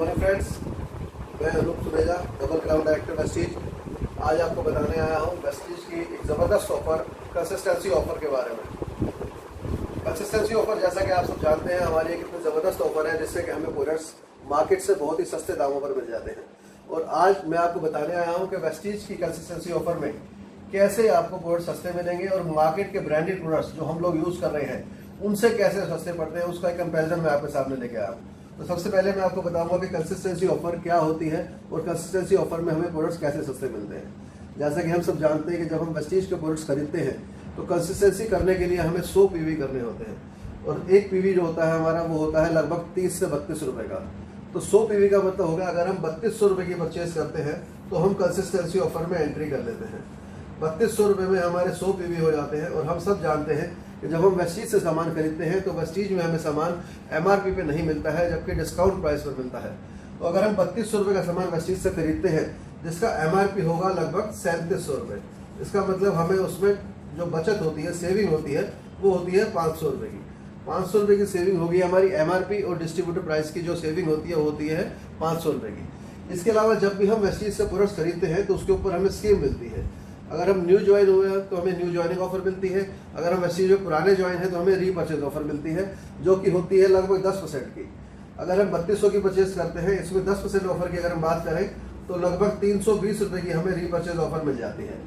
Morning friends, मैं Anoop Suneja, double crown director Vestige. आज आपको बताने आया हूँ वेस्टीज की एक ज़बरदस्त ऑफर, कंसिस्टेंसी ऑफर के बारे में। कंसिस्टेंसी ऑफर, जैसा कि आप सब जानते हैं, हमारी एक इतनी ज़बरदस्त ऑफर है जिससे कि हमें प्रोडक्ट्स मार्केट से बहुत ही सस्ते दामों पर मिल जाते हैं। और आज मैं आपको बताने आया हूँ कि वेस्टीज की कंसिस्टेंसी ऑफर में कैसे आपको प्रोडक्ट सस्ते मिलेंगे और मार्केट के ब्रांडेड प्रोडक्ट्स जो हम लोग यूज़ कर रहे हैं उनसे कैसे सस्ते पड़ते हैं, उसका एक कंपैरिजन मैं आपके सामने लेके आया हूँ। तो सबसे पहले मैं आपको बताऊंगा कि कंसिस्टेंसी ऑफर क्या होती है और कंसिस्टेंसी ऑफर में हमें प्रोडक्ट्स कैसे सस्ते मिलते हैं। जैसा कि हम सब जानते हैं कि जब हम वेस्टीज के प्रोडक्ट्स खरीदते हैं तो कंसिस्टेंसी करने के लिए हमें 100 पीवी करने होते हैं और एक पीवी जो होता है हमारा वो होता है लगभग 30 से 32 रुपए का। तो 100 पीवी का मतलब होगा अगर हम 3200 रुपए की परचेज करते हैं तो हम कंसिस्टेंसी ऑफर में एंट्री कर लेते हैं। 3200 रुपये में हमारे 100 पीवी हो जाते हैं। और हम सब जानते हैं कि जब हम वेस्टीज से सामान खरीदते हैं तो वेस्टीज में हमें सामान एमआरपी पे नहीं मिलता है, जबकि डिस्काउंट प्राइस पर मिलता है। तो अगर हम 3200 रुपये का सामान वेस्टीज से खरीदते हैं जिसका एमआरपी होगा लगभग 3700 रुपये, इसका मतलब हमें उसमें जो बचत होती है, सेविंग होती है, वो होती है 500 रुपये की। 500 रुपये की सेविंग होगी हमारी। एमआरपी और डिस्ट्रीब्यूटर प्राइस की जो सेविंग होती है वो होती है 500 रुपये की। इसके अलावा जब भी हम वेस्टीज से प्रोडक्ट्स खरीदते हैं तो उसके ऊपर हमें स्कीम मिलती है। अगर हम न्यू ज्वाइन हुए हैं तो हमें न्यू ज्वाइनिंग ऑफर मिलती है। अगर हम वेस्टीज में पुराने ज्वाइन हैं तो हमें रीपरचेज ऑफर मिलती है, जो कि होती है लगभग 10% की। अगर हम 3200 की परचेज करते हैं, इसमें 10% ऑफर की अगर हम बात करें तो लगभग 320 रुपये की हमें रीपरचेज ऑफर मिल जाती है।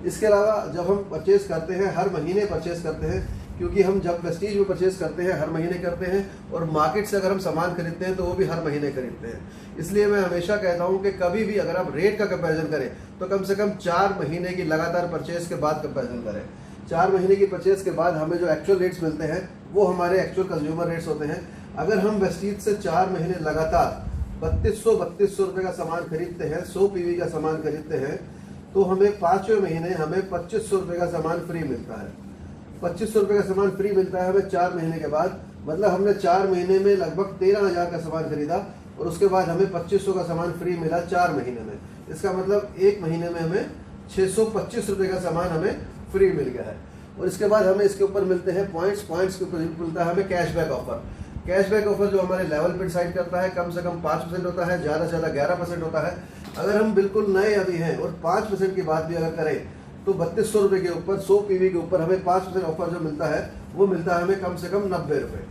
इसके अलावा जब हम परचेज करते हैं, हर महीने परचेज करते हैं, क्योंकि हम जब वेस्टीज में परचेज करते हैं हर महीने करते हैं, और मार्केट से अगर हम सामान खरीदते हैं तो वो भी हर महीने खरीदते हैं। इसलिए मैं हमेशा कहता हूँ कि कभी भी अगर आप रेट का कंपैरिजन करें तो कम से कम 4 महीने की लगातार परचेज के बाद कंपैरिजन करें। 4 महीने की परचेज के बाद हमें जो एक्चुअल रेट्स मिलते हैं वो हमारे एक्चुअल कंज्यूमर रेट्स होते हैं। अगर हम वेस्टीज से 4 महीने लगातार 3200 रुपये का सामान खरीदते हैं, 100 पीवी का सामान खरीदते हैं, तो हमें 5वें महीने हमें 2500 रुपये का सामान फ्री मिलता है। 2500 रुपये का सामान फ्री मिलता है हमें 4 महीने के बाद। मतलब हमने 4 महीने में लगभग 13,000 का सामान खरीदा और उसके बाद हमें 2500 का सामान फ्री मिला 4 महीने में। इसका मतलब एक महीने में हमें 625 रुपये का सामान हमें फ्री मिल गया है। और इसके बाद हमें इसके ऊपर मिलते हैं पॉइंट्स के ऊपर मिलता है हमें कैशबैक ऑफर। कैशबैक ऑफर जो हमारे लेवल पर डिसाइड करता है, कम से कम 5% होता है, ज़्यादा से ज़्यादा 11% होता है। अगर हम बिल्कुल नए अभी हैं और 5% की बात भी अगर करें तो 3200 रुपये के ऊपर 100 पीवी के ऊपर हमें 5% ऑफर जो मिलता है वो मिलता है हमें कम से कम 90 रुपये।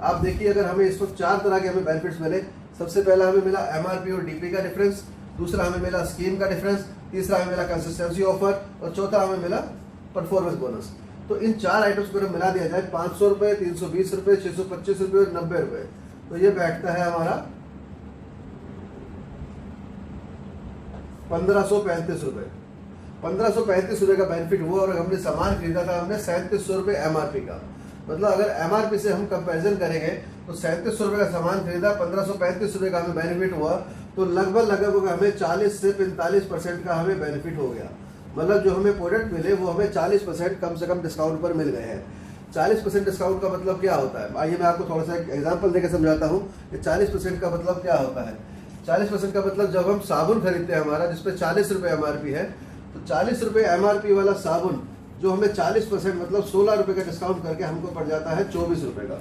आप देखिए, अगर हमें इस वक्त 4 तरह के हमें बेनिफिट्स मिले। सबसे पहला हमें मिला एमआरपी और डीपी का डिफरेंस, दूसरा हमें मिला स्कीम का डिफरेंस, तीसरा हमें मिला कंसिस्टेंसी ऑफर और चौथा हमें मिला परफॉर्मेंस बोनस। तो इन 4 आइटम्स को मिला दिया जाए 500 रुपये, 320 रुपये, 625 रुपये और 90 रुपये, तो ये बैठता है हमारा 1535 रुपये। 1535 रुपये का बेनिफिट हुआ। और हमने सामान खरीदा था हमने 3700 रुपये एमआरपी का। मतलब अगर एमआरपी से हम कंपैरिजन करेंगे तो 3700 रुपये का सामान खरीदा, 1535 रुपये का हमें बेनिफिट हुआ, तो लगभग हमें 40 से 45% का हमें बेनिफिट हो गया। मतलब जो हमें प्रोडक्ट मिले वो हमें 40% कम से कम डिस्काउंट पर मिल गए हैं। 40% डिस्काउंट का मतलब क्या होता है, आइए मैं आपको थोड़ा सा एक एग्जाम्पल देकर समझाता हूँ कि 40% का मतलब क्या होता है। 40% का मतलब जब हम साबुन खरीदते हैं हमारा, जिसपे 40 रुपये एमआरपी है, तो 40 रुपये एमआरपी वाला साबुन जो हमें 40% मतलब 16 रुपये का डिस्काउंट करके हमको पड़ जाता है 24 रुपये का।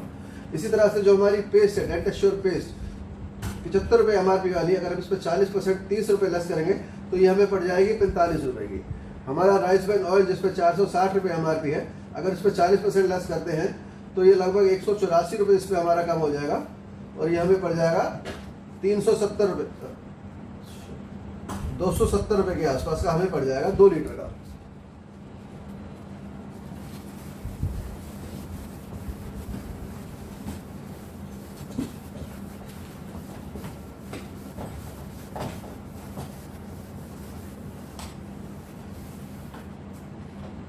इसी तरह से जो हमारी पेस्ट है, डेंट एश्योर पेस्ट 75 रुपये एमआरपी वाली, अगर हम इस पर 40% 30 रुपये लेस करेंगे तो ये हमें पड़ जाएगी 45 रुपये की। हमारा राइस ब्रान ऑयल जिस पर 460 रुपये एमआरपी है, अगर इस पर 40% लेस करते हैं तो ये लगभग 184 रुपये इस पर हमारा कम हो जाएगा और ये हमें पड़ जाएगा 370 रुपये, 270 रुपये के आसपास का हमें पड़ जाएगा 2 लीटर का।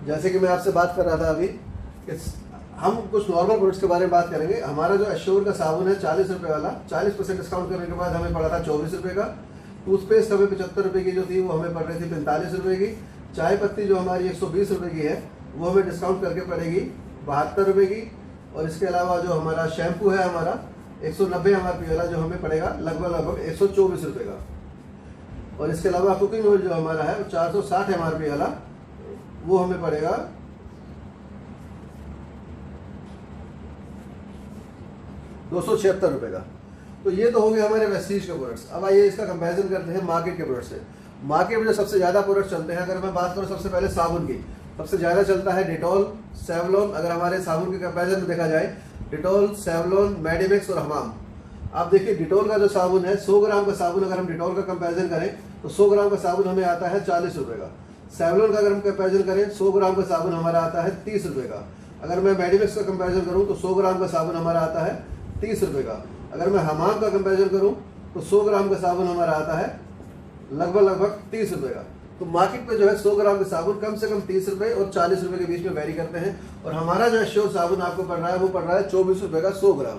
जैसे कि मैं आपसे बात कर रहा था अभी कि हम कुछ नॉर्मल प्रोडक्ट्स के बारे में बात करेंगे। हमारा जो एश्योर का साबुन है 40 रुपये वाला, 40% डिस्काउंट करने के बाद हमें पड़ा था 24 रुपये का। टूथपेस्ट हमें 75 रुपये की जो थी वो हमें पड़ रही थी 45 रुपये की। चाय पत्ती जो हमारी 120 रुपये की है वो हमें डिस्काउंट करके पड़ेगी 72 रुपये की। और इसके अलावा जो हमारा शैम्पू है हमारा 190 एमआरपी वाला जो हमें पड़ेगा लगभग 124 रुपये का। और इसके अलावा कुकिंग ऑयल जो हमारा है 460 एमआरपी वाला वो हमें पड़ेगा 276 रुपये का। तो ये तो हो गए हमारे वेस्टीज के प्रोडक्ट्स। अब आइए इसका कंपैरिजन करते हैं मार्केट के प्रोडक्ट से। मार्केट में जो सबसे ज़्यादा प्रोडक्ट्स चलते हैं, अगर मैं बात करूँ सबसे पहले साबुन की, सबसे ज़्यादा चलता है डिटॉल, सेवलॉन। अगर हमारे साबुन के कंपैरिजन में देखा जाए, डिटॉल, सेवलॉन, मेडिमिक्स और हमाम। आप देखिए डिटॉल का जो साबुन है, 100 ग्राम का साबुन अगर हम डिटॉल का कंपैरिजन करें तो 100 ग्राम का साबुन हमें आता है 40 रुपये का। सेवलॉन का अगर हम कंपैरिजन करें, 100 ग्राम का साबुन हमारा आता है 30 रुपये का। अगर मैं मेडिमिक्स का कंपैरिजन करूं तो 100 ग्राम का साबुन हमारा आता है 30 रुपये का। अगर मैं हमाम का कंपैरिजन करूं तो 100 ग्राम का साबुन हमारा आता है लगभग 30 रुपये का। तो मार्केट में जो है 100 ग्राम के साबुन कम से कम 30 रुपये और 40 रुपये के बीच में वेरी करते हैं। और हमारा जो एश्योर साबुन आपको पड़ रहा है वो पड़ रहा है 24 रुपये का 100 ग्राम।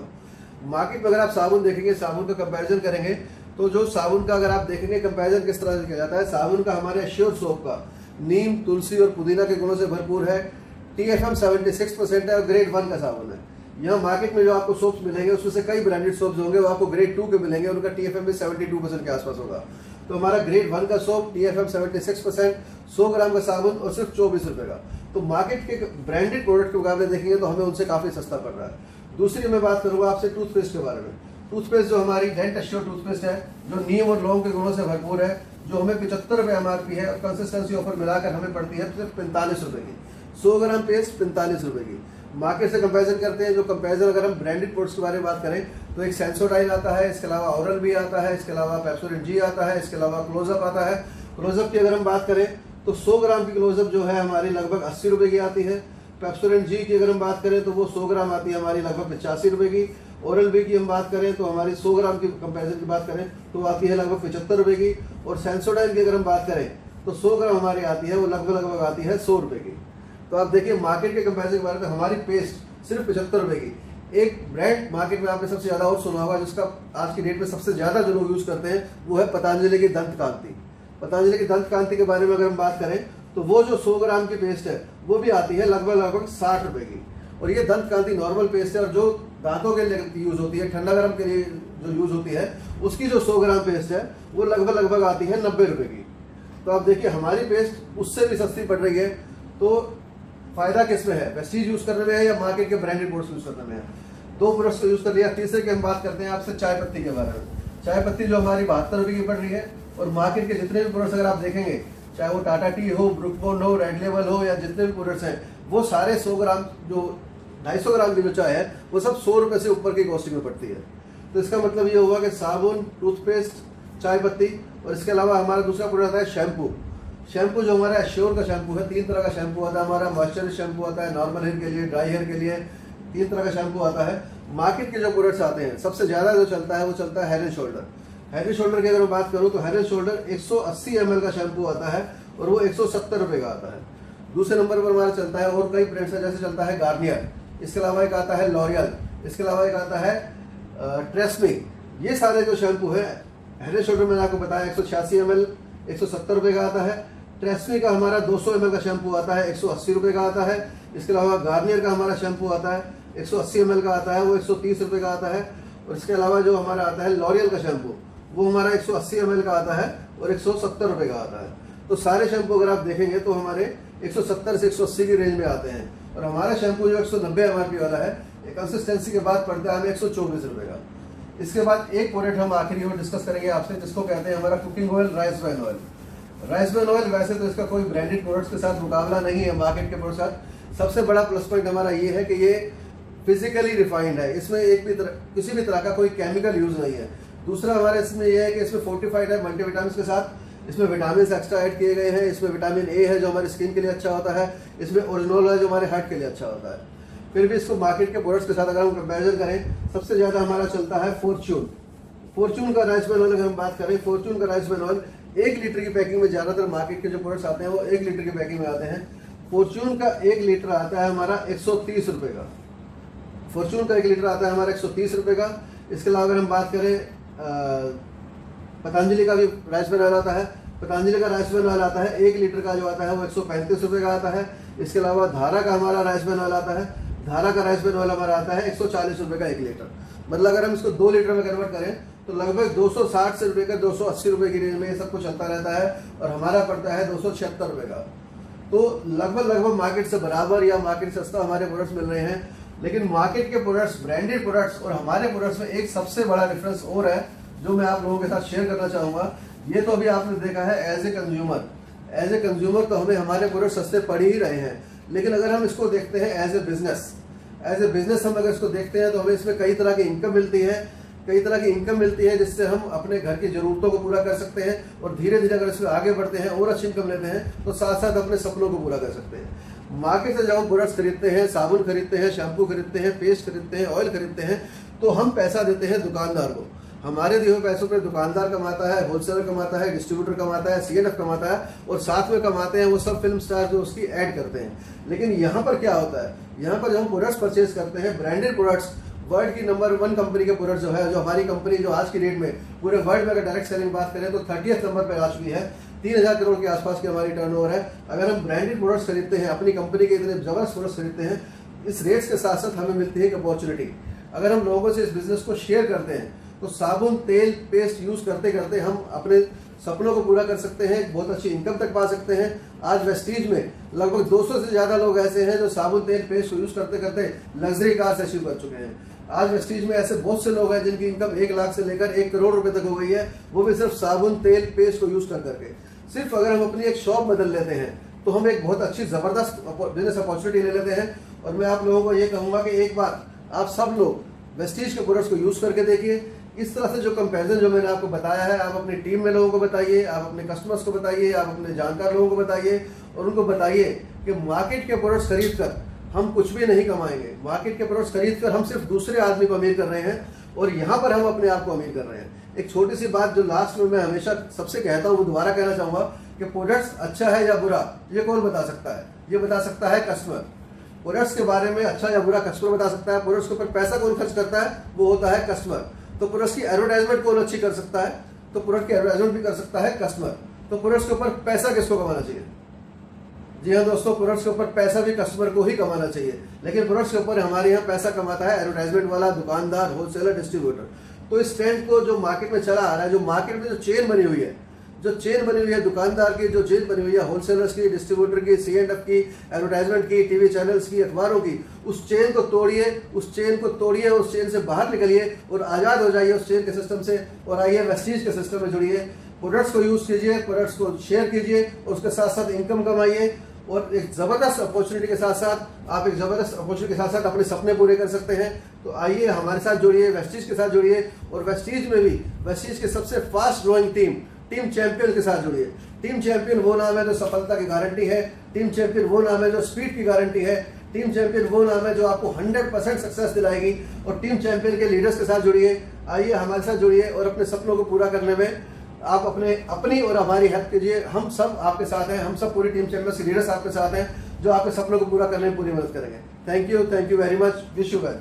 मार्केट में अगर आप साबुन देखेंगे, साबुन का कंपैरिजन करेंगे तो जो साबुन का अगर आप देखेंगे कंपैरिजन किस तरह से किया जाता है, साबुन का हमारे एश्योर सोप का नीम, तुलसी और पुदीना के गुणों से भरपूर है, TFM 76% है और ग्रेड 1 का साबुन है। यहाँ मार्केट में जो आपको सोप्स मिलेंगे उसमें से कई ब्रांडेड सोप्स होंगे, वो आपको ग्रेड 2 के मिलेंगे, उनका TFM भी 72% के आसपास होगा। तो हमारा ग्रेड 1 का सोप TFM 76%, 100 ग्राम का साबुन और सिर्फ 24 रुपये का। तो मार्केट के ब्रांडेड प्रोडक्ट के मुकाबले देखेंगे तो हमें उनसे काफ़ी सस्ता पड़ रहा है। दूसरी मैं बात करूँगा आपसे टूथपेस्ट के बारे में। टूथपेस्ट जो हमारी डेंट एश्योर टूथपेस्ट है, जो नीम और लौंग के गुणों से भरपूर है, जो हमें 75 रुपये MRP है और कंसिस्टेंसी ऑफर मिलाकर हमें पड़ती है सिर्फ 45 रुपये की। 100 ग्राम पेस्ट 45 रुपये की। मार्केट से कंपैरिजन करते हैं, जो कंपैरिजन अगर हम ब्रांडेड प्रोडक्ट्स के बारे में बात करें तो एक सेंसोडाइन आता है, इसके अलावा ओरल बी आता है, इसके अलावा पेप्सोडेंट जी आता है, इसके अलावा क्लोजअप आता है। क्लोजअप की अगर हम बात करें तो 100 ग्राम की क्लोजअप जो है हमारी लगभग 80 रुपये की आती है। पेप्सोडेंट जी की अगर हम बात करें तो वो 100 ग्राम आती है हमारी लगभग 85 रुपये की। ओरल बी की हम बात करें तो हमारी 100 ग्राम की कंपैरिजन की बात करें तो आती है लगभग 75 रुपये की। और सेंसोडाइन की अगर हम बात करें तो 100 ग्राम हमारी आती है वो लगभग आती है 100 रुपये की। तो आप देखिए मार्केट के कंपैरिजन के बारे में हमारी पेस्ट सिर्फ 75 रुपये की। एक ब्रांड मार्केट में आपने सबसे ज़्यादा और सुना होगा, जिसका आज की डेट में सबसे ज़्यादा जो लोग यूज़ करते हैं वो है पतंजलि की दंत कांति। पतंजलि की दंत कांति के बारे में अगर हम बात करें तो वो जो 100 ग्राम की पेस्ट है वो भी आती है लगभग 60 रुपये की। और ये दंत कांति नॉर्मल पेस्ट है और जो दांतों के लिए यूज़ होती है, ठंडा गर्म के लिए जो यूज़ होती है, उसकी जो 100 ग्राम पेस्ट है वो लगभग आती है 90 रुपये की। तो आप देखिए हमारी पेस्ट उससे भी सस्ती पड़ रही है। तो फायदा किस में है, वेस्टीज यूज़ करने में है या मार्केट के ब्रांडेड प्रोडक्ट्स यूज़ करने में है? दो प्रोडक्ट्स को यूज़ कर लिया। तीसरे की हम बात करते हैं आपसे चाय पत्ती के बारे में। चाय पत्ती जो हमारी 72 रुपये की पड़ रही है और मार्केट के जितने भी प्रोडक्ट्स अगर आप देखेंगे, चाहे वो टाटा टी हो, ब्रुक बॉन्ड हो, रेड लेबल हो या जितने भी प्रोडक्ट्स हैं, वो सारे 100 ग्राम जो 250 ग्राम की जो चाय है वो सब 100 रुपये से ऊपर की कॉस्टिंग में पड़ती है। तो इसका मतलब ये हुआ कि साबुन, टूथपेस्ट, चाय पत्ती और इसके अलावा हमारा दूसरा प्रोडक्ट है शैम्पू। शैम्पू जो हमारा एश्योर का शैम्पू है, 3 तरह का शैम्पू आता है हमारा। मॉइस्चराइज शैम्पू आता है नॉर्मल हेयर के लिए, ड्राई हेयर के लिए, 3 तरह का शैम्पू आता है। मार्केट के जो प्रोडक्ट्स आते हैं सबसे ज़्यादा जो चलता है वो चलता है head and shoulder. Head and shoulder की अगर मैं बात करूँ तो हेड एंड शोल्डर 180 ml का शैम्पू आता है और वो 170 रुपये का आता है। दूसरे नंबर पर हमारा चलता है और कई ब्रांड्स है, जैसे चलता है गार्नियर, इसके अलावा एक आता है लॉरियल, इसके अलावा एक आता है ट्रेस्मी। ये सारे जो शैम्पू है हेड एंड शोल्डर मैंने आपको बताया 186 ml 170 रुपये का आता है। ट्रेस्मी का हमारा 200 ml का शैम्पू आता है 180 रुपये का आता है। इसके अलावा गार्नियर का हमारा शैम्पू आता है 180 ml का आता है, वो 130 रुपये का आता है। और इसके अलावा जो हमारा आता है लॉरियल का शैम्पू, वो हमारा 180 ml का आता है और 170 रुपये का आता है। तो सारे शैम्पू अगर आप देखेंगे तो हमारे 170 से 180 की रेंज में आते हैं। और हमारा शैम्पू जो 190 MRP वाला है, कंसिस्टेंसी के बाद पड़ता है हमें 124 रुपये का। इसके बाद एक प्रोडक्ट हम आखिरी और डिस्कस करेंगे आपसे, जिसको कहते हैं हमारा cooking oil, rice bran oil. Rice bran oil वैसे तो इसका कोई ब्रांडेड प्रोडक्ट्स के साथ मुकाबला नहीं है मार्केट के प्रोडक्ट साथ। सबसे बड़ा प्लस पॉइंट हमारा ये है कि ये फिजिकली रिफाइंड है, इसमें एक भी किसी भी तरह का कोई केमिकल यूज नहीं है। दूसरा हमारे इसमें यह है कि इसमें फोर्टिफाइड है मल्टीविटामिन के साथ, इसमें विटामिन एक्स्ट्रा ऐड किए गए हैं। इसमें विटामिन ए है जो हमारी स्किन के लिए अच्छा होता है, इसमें ओरिजिनल है जो हमारे हार्ट के लिए अच्छा होता है। फिर भी इसको मार्केट के प्रोडक्ट्स के साथ अगर हम कंपेरिजन करें, सबसे ज़्यादा हमारा चलता है फॉर्च्यून का राइस ब्रान ऑयल। अगर हम बात करें फॉर्च्यून का राइस ब्रान ऑयल 1 लीटर की पैकिंग में, ज़्यादातर मार्केट के जो प्रोडक्ट्स आते हैं वो 1 लीटर की पैकिंग में आते हैं। फॉर्च्यून का 1 लीटर आता है हमारा 130 रुपये का। फॉर्च्यून का 1 लीटर आता है हमारा 130 रुपये का। इसके अलावा अगर हम बात करें पतंजलि का भी राइस ब्रान ऑयल आता है। पतंजलि का राइस ब्रान ऑयल आता है 1 लीटर का जो आता है वो 135 रुपये का आता है। इसके अलावा धारा का हमारा राइस ब्रान ऑयल आता है। धारा का राइस ब्रान ऑयल हमारा आता है 140 रुपये का 1 लीटर। मतलब अगर हम इसको 2 लीटर में कन्वर्ट करें तो लगभग 260 से रुपये का 280 रुपये की रेंज में ये सब कुछ चलता रहता है और हमारा पड़ता है 276 रुपये का। तो लगभग मार्केट से बराबर या मार्केट से सस्ता हमारे प्रोडक्ट्स मिल रहे हैं। लेकिन मार्केट के प्रोडक्ट्स, ब्रांडेड प्रोडक्ट्स और हमारे प्रोडक्ट्स में एक सबसे बड़ा डिफरेंस और है जो मैं आप लोगों के साथ शेयर करना चाहूँगा। ये तो अभी आपने देखा है एज ए कंज्यूमर तो हमें हमारे प्रोडक्ट सस्ते पड़ ही रहे हैं, लेकिन अगर हम इसको देखते हैं एज ए बिजनेस हम अगर इसको देखते हैं तो हमें इसमें कई तरह की इनकम मिलती है जिससे हम अपने घर की ज़रूरतों को पूरा कर सकते हैं और धीरे धीरे अगर इसमें आगे बढ़ते हैं और अच्छी इनकम लेते हैं तो साथ साथ अपने सपनों को पूरा कर सकते हैं। मार्केट से जब हम प्रोडक्ट्स खरीदते हैं, साबुन खरीदते हैं, शैम्पू खरीदते हैं, पेस्ट खरीदते हैं, ऑयल खरीदते हैं, तो हम पैसा देते हैं दुकानदार को। हमारे दिए हुए पैसों पर दुकानदार कमाता है, होलसेलर कमाता है, डिस्ट्रीब्यूटर कमाता है, CNF कमाता है और साथ में कमाते हैं वो सब फिल्म स्टार जो उसकी ऐड करते हैं। लेकिन यहाँ पर क्या होता है, यहाँ पर जब हम प्रोडक्ट्स परचेज करते हैं, ब्रांडेड प्रोडक्ट्स, वर्ल्ड की नंबर 1 कंपनी के प्रोडक्ट जो है, जो हमारी कंपनी जो आज की डेट में पूरे वर्ल्ड में अगर डायरेक्ट सेलिंग बात करें तो 30th नंबर पर आ चुकी है। 3000 करोड़ के आसपास की हमारी टर्नओवर है। अगर हम ब्रांडेड प्रोडक्ट्स खरीदते हैं, अपनी कंपनी के इतने जबरदस्त प्रोडक्ट्स खरीदते हैं, इस रेट्स के साथ साथ हमें मिलती है एक अपॉर्चुनिटी। अगर हम लोगों से इस बिजनेस को शेयर करते हैं तो साबुन, तेल, पेस्ट यूज करते करते हम अपने सपनों को पूरा कर सकते हैं, बहुत अच्छी इनकम तक पा सकते हैं। आज वेस्टीज में लगभग 200 से ज़्यादा लोग ऐसे हैं जो साबुन, तेल, पेस्ट को यूज करते करते लग्जरी कार्स अचीव कर चुके हैं। आज वेस्टीज में ऐसे बहुत से लोग हैं जिनकी इनकम 1 लाख से लेकर 1 करोड़ रुपए तक हो गई है, वो भी सिर्फ साबुन, तेल, पेस्ट को यूज कर करके। सिर्फ अगर हम अपनी एक शॉप बदल लेते हैं तो हम एक बहुत अच्छी ज़बरदस्त बिजनेस अपॉर्चुनिटी ले लेते हैं। और मैं आप लोगों को ये कहूँगा कि एक बार आप सब लोग वेस्टीज के प्रोडक्ट्स को यूज करके देखिए। इस तरह से जो कंपैरिजन जो मैंने आपको बताया है, आप अपनी टीम में लोगों को बताइए, आप अपने कस्टमर्स को बताइए, आप अपने जानकार लोगों को बताइए और उनको बताइए कि मार्केट के प्रोडक्ट्स खरीद कर हम कुछ भी नहीं कमाएंगे। मार्केट के प्रोडक्ट्स खरीद कर हम सिर्फ दूसरे आदमी को अमीर कर रहे हैं और यहाँ पर हम अपने आप को अमीर कर रहे हैं। एक छोटी सी बात जो लास्ट में मैं हमेशा सबसे कहता हूँ वो दोबारा कहना चाहूँगा कि प्रोडक्ट्स अच्छा है या बुरा ये कौन बता सकता है? ये बता सकता है कस्टमर। प्रोडक्ट्स के बारे में अच्छा या बुरा कस्टमर बता सकता है। प्रोडक्ट्स के ऊपर पैसा कौन खर्च करता है? वो होता है कस्टमर। तो प्रोडक्ट्स की एडवर्टाइजमेंट कौन अच्छी कर सकता है? तो प्रोडक्ट की एडवर्टाइजमेंट भी कर सकता है कस्टमर। तो प्रोडक्ट्स के ऊपर पैसा किसको कमाना चाहिए? जी हाँ दोस्तों, प्रोडक्ट्स के ऊपर पैसा भी कस्टमर को ही कमाना चाहिए, लेकिन प्रोडक्ट्स के ऊपर हमारे यहाँ पैसा कमाता है एडवर्टाइजमेंट वाला, दुकानदार, होलसेलर, डिस्ट्रीब्यूटर। तो इस ट्रेंड को जो मार्केट में चला आ रहा है, जो मार्केट में जो चेन बनी हुई है, दुकानदार की जो चेन बनी हुई है, होलसेलर्स की, डिस्ट्रीब्यूटर की, CNF की, एडवर्टाइजमेंट की, टीवी चैनल्स की, अखबारों की, उस चेन को तोड़िए, उस चेन से बाहर निकलिए और आज़ाद हो जाइए उस चेन के सिस्टम से और आइए वेस्टीज के सिस्टम में जुड़िए। प्रोडक्ट्स को यूज़ कीजिए, प्रोडक्ट्स को शेयर कीजिए और उसके साथ साथ इनकम कमाइए और एक ज़बरदस्त अपॉर्चुनिटी के साथ साथ अपने सपने पूरे कर सकते हैं। तो आइए हमारे साथ जुड़िए, वेस्टीज के साथ जुड़िए और वेस्टीज में भी वेस्टीज के सबसे फास्ट ग्रोइंग टीम चैंपियन के साथ जुड़िए। टीम चैंपियन वो नाम है जो सफलता की गारंटी है। टीम चैंपियन वो नाम है जो स्पीड की गारंटी है। टीम चैंपियन वो नाम है जो आपको 100% सक्सेस दिलाएगी। और टीम चैंपियन के लीडर्स के साथ जुड़िए, आइए हमारे साथ जुड़िए और अपने सपनों को पूरा करने में आप अपनी और हमारी हेल्प कीजिए। हम सब आपके साथ हैं, हम सब पूरी टीम चैंपियंस के लीडर्स आपके साथ हैं जो आपके सपनों को पूरा करने में पूरी मदद करेंगे। Thank you very much. Wish you well.